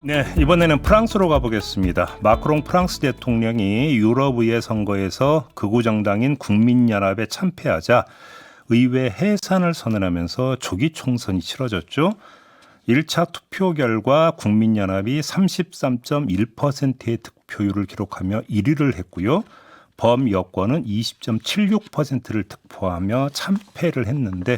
네, 이번에는 프랑스로 가보겠습니다. 마크롱 프랑스 대통령이 유럽의회 선거에서 극우 정당인 국민연합에 참패하자 의회 해산을 선언하면서 조기 총선이 치러졌죠. 1차 투표 결과 국민연합이 33.1%의 득표율을 기록하며 1위를 했고요. 범여권은 20.76%를 득표하며 참패를 했는데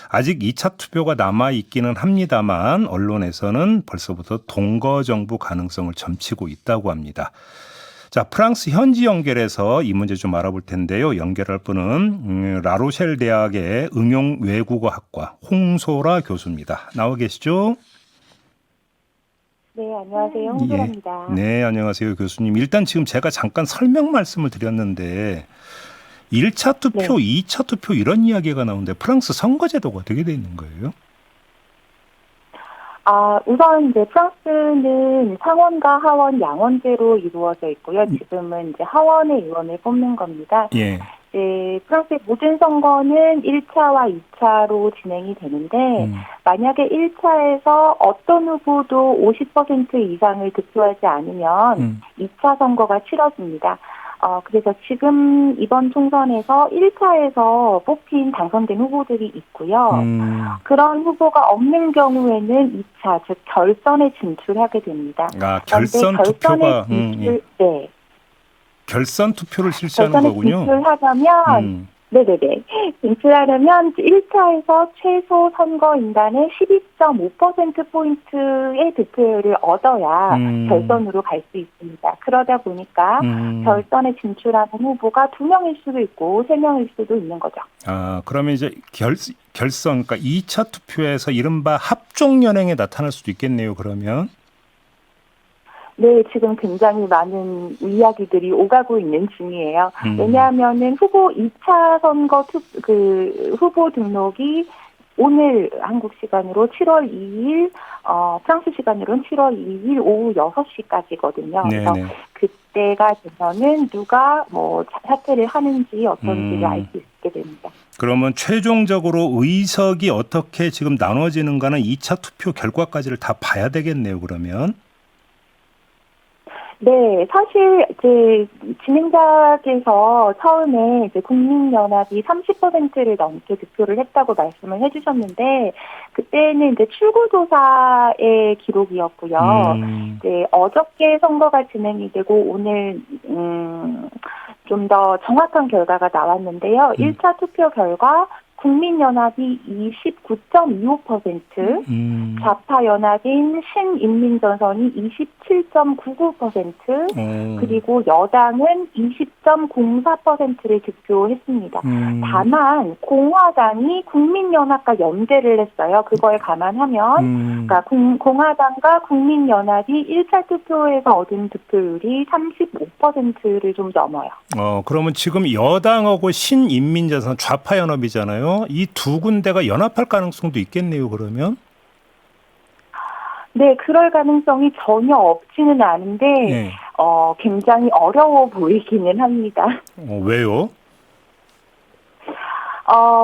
아직 2차 투표가 남아있기는 합니다만 언론에서는 벌써부터 동거정부 가능성을 점치고 있다고 합니다. 자, 프랑스 현지 연결해서 이 문제 좀 알아볼 텐데요. 연결할 분은 라로셸 대학의 응용외국어학과 홍소라 교수입니다. 나와 계시죠? 네, 안녕하세요. 홍소라입니다. 네, 안녕하세요, 교수님. 일단 지금 제가 잠깐 설명 말씀을 드렸는데 1차 투표, 네. 2차 투표 이런 이야기가 나오는데 프랑스 선거제도가 어떻게 돼 있는 거예요? 우선 이제 프랑스는 상원과 하원 양원제로 이루어져 있고요. 지금은 이제 하원의 의원을 뽑는 겁니다. 예. 프랑스의 모든 선거는 1차와 2차로 진행이 되는데 만약에 1차에서 어떤 후보도 50% 이상을 득표하지 않으면 2차 선거가 치러집니다. 그래서 지금 이번 총선에서 1차에서 뽑힌 당선된 후보들이 있고요. 그런 후보가 없는 경우에는 2차, 즉 결선에 진출하게 됩니다. 결선 투표가 네. 결선 투표를 실시하는 결선에 거군요. 진출하려면 네네네. 진출하려면 1차에서 최소 선거인단의 12.5%포인트의 득표율을 얻어야 결선으로 갈 수 있습니다. 그러다 보니까 결선에 진출하는 후보가 2명일 수도 있고 3명일 수도 있는 거죠. 그러면 이제 결선, 그러니까 2차 투표에서 이른바 합종연행에 나타날 수도 있겠네요, 그러면. 네, 지금 굉장히 많은 이야기들이 오가고 있는 중이에요. 왜냐하면은 후보 2차 선거 후보 등록이 오늘 한국 시간으로 7월 2일, 프랑스 시간으로는 7월 2일 오후 6시까지거든요. 그래서 그때가 되면은 누가 사퇴를 하는지 어떤지를 알 수 있게 됩니다. 그러면 최종적으로 의석이 어떻게 지금 나눠지는가는 2차 투표 결과까지를 다 봐야 되겠네요, 그러면. 네, 사실 이제 진행자께서 처음에 이제 국민연합이 30%를 넘게 득표를 했다고 말씀을 해주셨는데 그때는 이제 출구조사의 기록이었고요. 이제 어저께 선거가 진행이 되고 오늘 좀 더 정확한 결과가 나왔는데요. 1차 투표 결과 국민연합이 29.25%, 좌파연합인 신인민전선이 27.99%, 그리고 여당은 20.04%를 득표했습니다. 다만 공화당이 국민연합과 연대를 했어요. 그걸 감안하면 그러니까 공화당과 국민연합이 1차 투표에서 얻은 득표율이 35%를 좀 넘어요. 그러면 지금 여당하고 신인민전선 좌파연합이잖아요. 이 두 군데가 연합할 가능성도 있겠네요, 그러면? 네, 그럴 가능성이 전혀 없지는 않은데, 굉장히 어려워 보이기는 합니다. 왜요?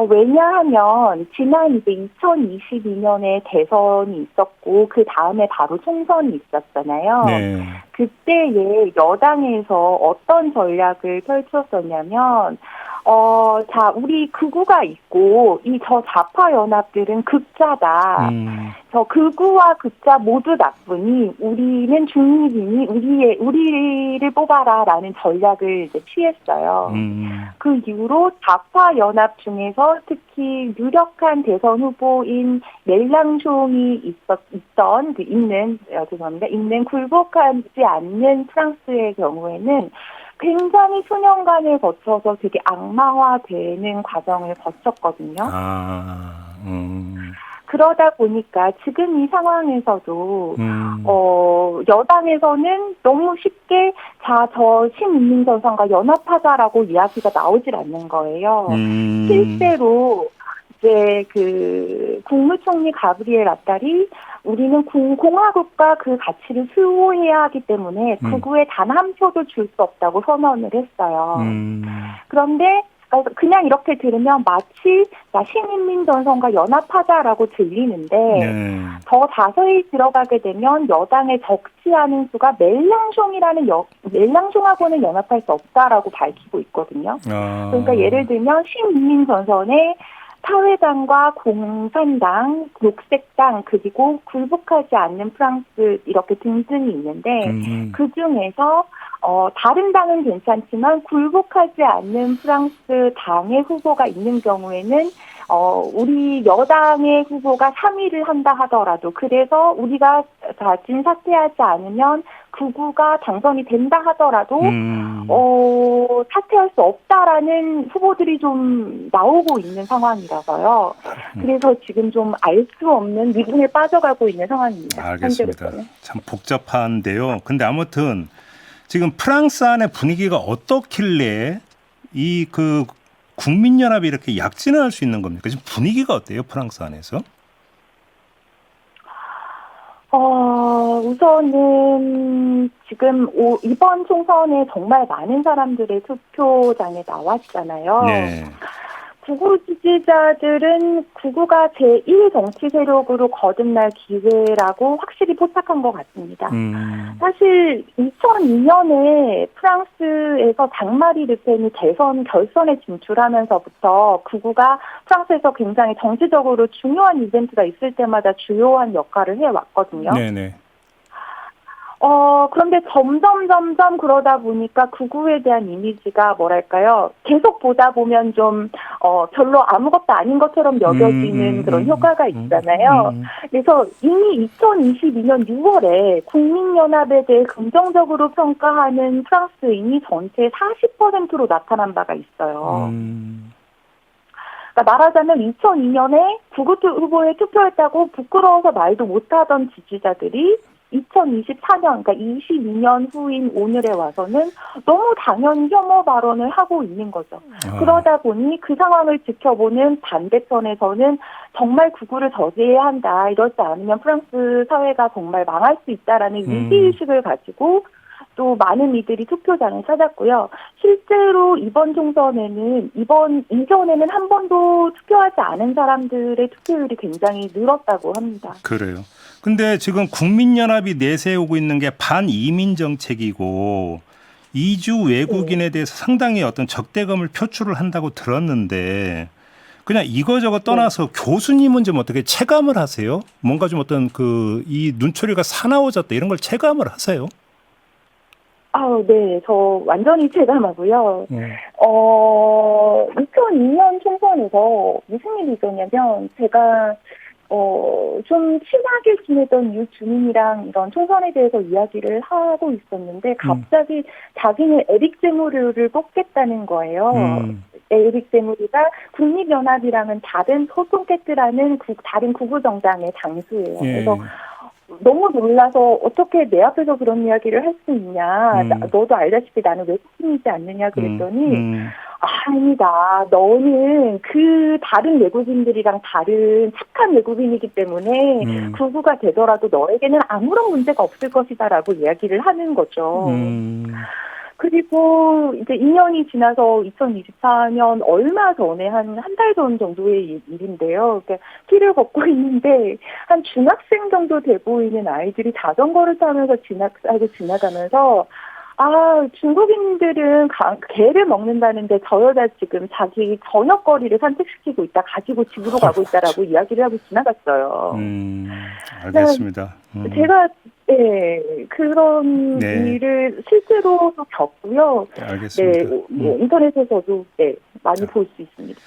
왜냐하면, 지난 이제 2022년에 대선이 있었고, 그 다음에 바로 총선이 있었잖아요. 네. 그때에 여당에서 어떤 전략을 펼쳤었냐면, 우리 극우가 있고, 저 좌파 연합들은 극자다. 저 극우와 극자 모두 나쁘니, 우리는 중립이니, 우리를 뽑아라라는 전략을 이제 취했어요. 그 이후로 좌파 연합 중에서 특히 유력한 대선 후보인 멜랑숑이 있는 굴복하지 않는 프랑스의 경우에는 굉장히 수년간을 거쳐서 되게 악마화되는 과정을 거쳤거든요. 그러다 보니까 지금 이 상황에서도 여당에서는 너무 쉽게 저 신인민전선과 연합하자라고 이야기가 나오질 않는 거예요. 실제로 이제 그 국무총리 가브리엘 아탈이 우리는 공화국과 그 가치를 수호해야 하기 때문에 극우에 단 한 표도 줄 수 없다고 선언을 했어요. 그런데 그래서 그냥 이렇게 들으면 마치 신인민전선과 연합하자라고 들리는데 네. 더 자세히 들어가게 되면 여당의 적지 않은 수가 멜랑숑하고는 연합할 수 없다라고 밝히고 있거든요. 그러니까 예를 들면 신인민전선에 사회당과 공산당, 녹색당, 그리고 굴복하지 않는 프랑스 이렇게 등등이 있는데 그중에서 다른 당은 괜찮지만 굴복하지 않는 프랑스 당의 후보가 있는 경우에는 우리 여당의 후보가 3위를 한다 하더라도 그래서 우리가 사퇴하지 않으면 극우가 당선이 된다 하더라도 사퇴할 수 없다라는 후보들이 좀 나오고 있는 상황이라서요. 그래서 지금 좀 알 수 없는 미궁에 빠져가고 있는 상황입니다. 알겠습니다. 참 복잡한데요. 근데 아무튼 지금 프랑스 안의 분위기가 어떻길래 이 그 국민연합이 이렇게 약진을 할 수 있는 겁니까? 지금 분위기가 어때요, 프랑스 안에서? 우선은 지금 이번 총선에 정말 많은 사람들의 투표장에 나왔잖아요. 네. 극우 지지자들은 극우가 제1 정치 세력으로 거듭날 기회라고 확실히 포착한 것 같습니다. 사실 2002년에 프랑스에서 장마리 르펜이 결선에 진출하면서부터 극우가 프랑스에서 굉장히 정치적으로 중요한 이벤트가 있을 때마다 주요한 역할을 해왔거든요. 네네. 그런데 점점 그러다 보니까 극우에 대한 이미지가 뭐랄까요. 계속 보다 보면 좀, 별로 아무것도 아닌 것처럼 여겨지는 그런 효과가 있잖아요. 그래서 이미 2022년 6월에 국민연합에 대해 긍정적으로 평가하는 프랑스인이 전체 40%로 나타난 바가 있어요. 그러니까 말하자면 2002년에 극우 후보에 투표했다고 부끄러워서 말도 못하던 지지자들이 2024년, 그러니까 22년 후인 오늘에 와서는 너무 당연히 혐오 발언을 하고 있는 거죠. 그러다 보니 그 상황을 지켜보는 반대편에서는 정말 극우를 저지해야 한다. 이러지 않으면 프랑스 사회가 정말 망할 수 있다라는 위기의식을 가지고 또 많은 이들이 투표장을 찾았고요. 실제로 이번 총선에는 이전에는 한 번도 투표하지 않은 사람들의 투표율이 굉장히 늘었다고 합니다. 그래요. 근데 지금 국민연합이 내세우고 있는 게 반이민 정책이고 이주 외국인에 대해서 상당히 어떤 적대감을 표출을 한다고 들었는데 그냥 이거저거 떠나서 교수님은 좀 어떻게 체감을 하세요? 뭔가 좀 어떤 이 눈초리가 사나워졌다 이런 걸 체감을 하세요? 네. 저 완전히 체감하고요. 2002년 총선에서 무슨 일이 있었냐면 제가 좀 친하게 지내던 유주민이랑 이런 총선에 대해서 이야기를 하고 있었는데 갑자기 자기는 에릭 제무르를 뽑겠다는 거예요. 에릭 제무르가 국립연합이랑은 다른 소통캐트라는 다른 극우 정당의 장수예요. 그래서 너무 놀라서 어떻게 내 앞에서 그런 이야기를 할 수 있냐. 너도 알다시피 나는 외국인이지 않느냐 그랬더니 아니다. 너는 그 다른 외국인들이랑 다른 착한 외국인이기 때문에 극우가 되더라도 너에게는 아무런 문제가 없을 것이다라고 이야기를 하는 거죠. 그리고 이제 2년이 지나서 2024년 얼마 전에 한 달 전 정도의 일인데요. 그러니까 길을 걷고 있는데 한 중학생 정도 돼 보이는 아이들이 자전거를 타면서 지나가면서 중국인들은 개를 먹는다는데 저 여자 지금 자기 저녁거리를 산책시키고 있다, 가지고 집으로 가고 있다라고 이야기를 하고 지나갔어요. 알겠습니다. 제가 그런 일을 실제로도 겪고요. 알겠습니다. 인터넷에서도 많이 볼 수 있습니다.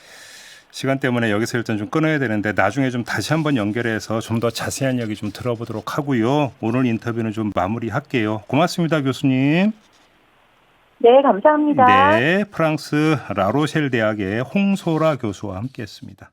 시간 때문에 여기서 일단 좀 끊어야 되는데 나중에 좀 다시 한번 연결해서 좀 더 자세한 이야기 좀 들어보도록 하고요. 오늘 인터뷰는 좀 마무리할게요. 고맙습니다, 교수님. 네, 감사합니다. 네, 프랑스 라로셸 대학의 홍소라 교수와 함께했습니다.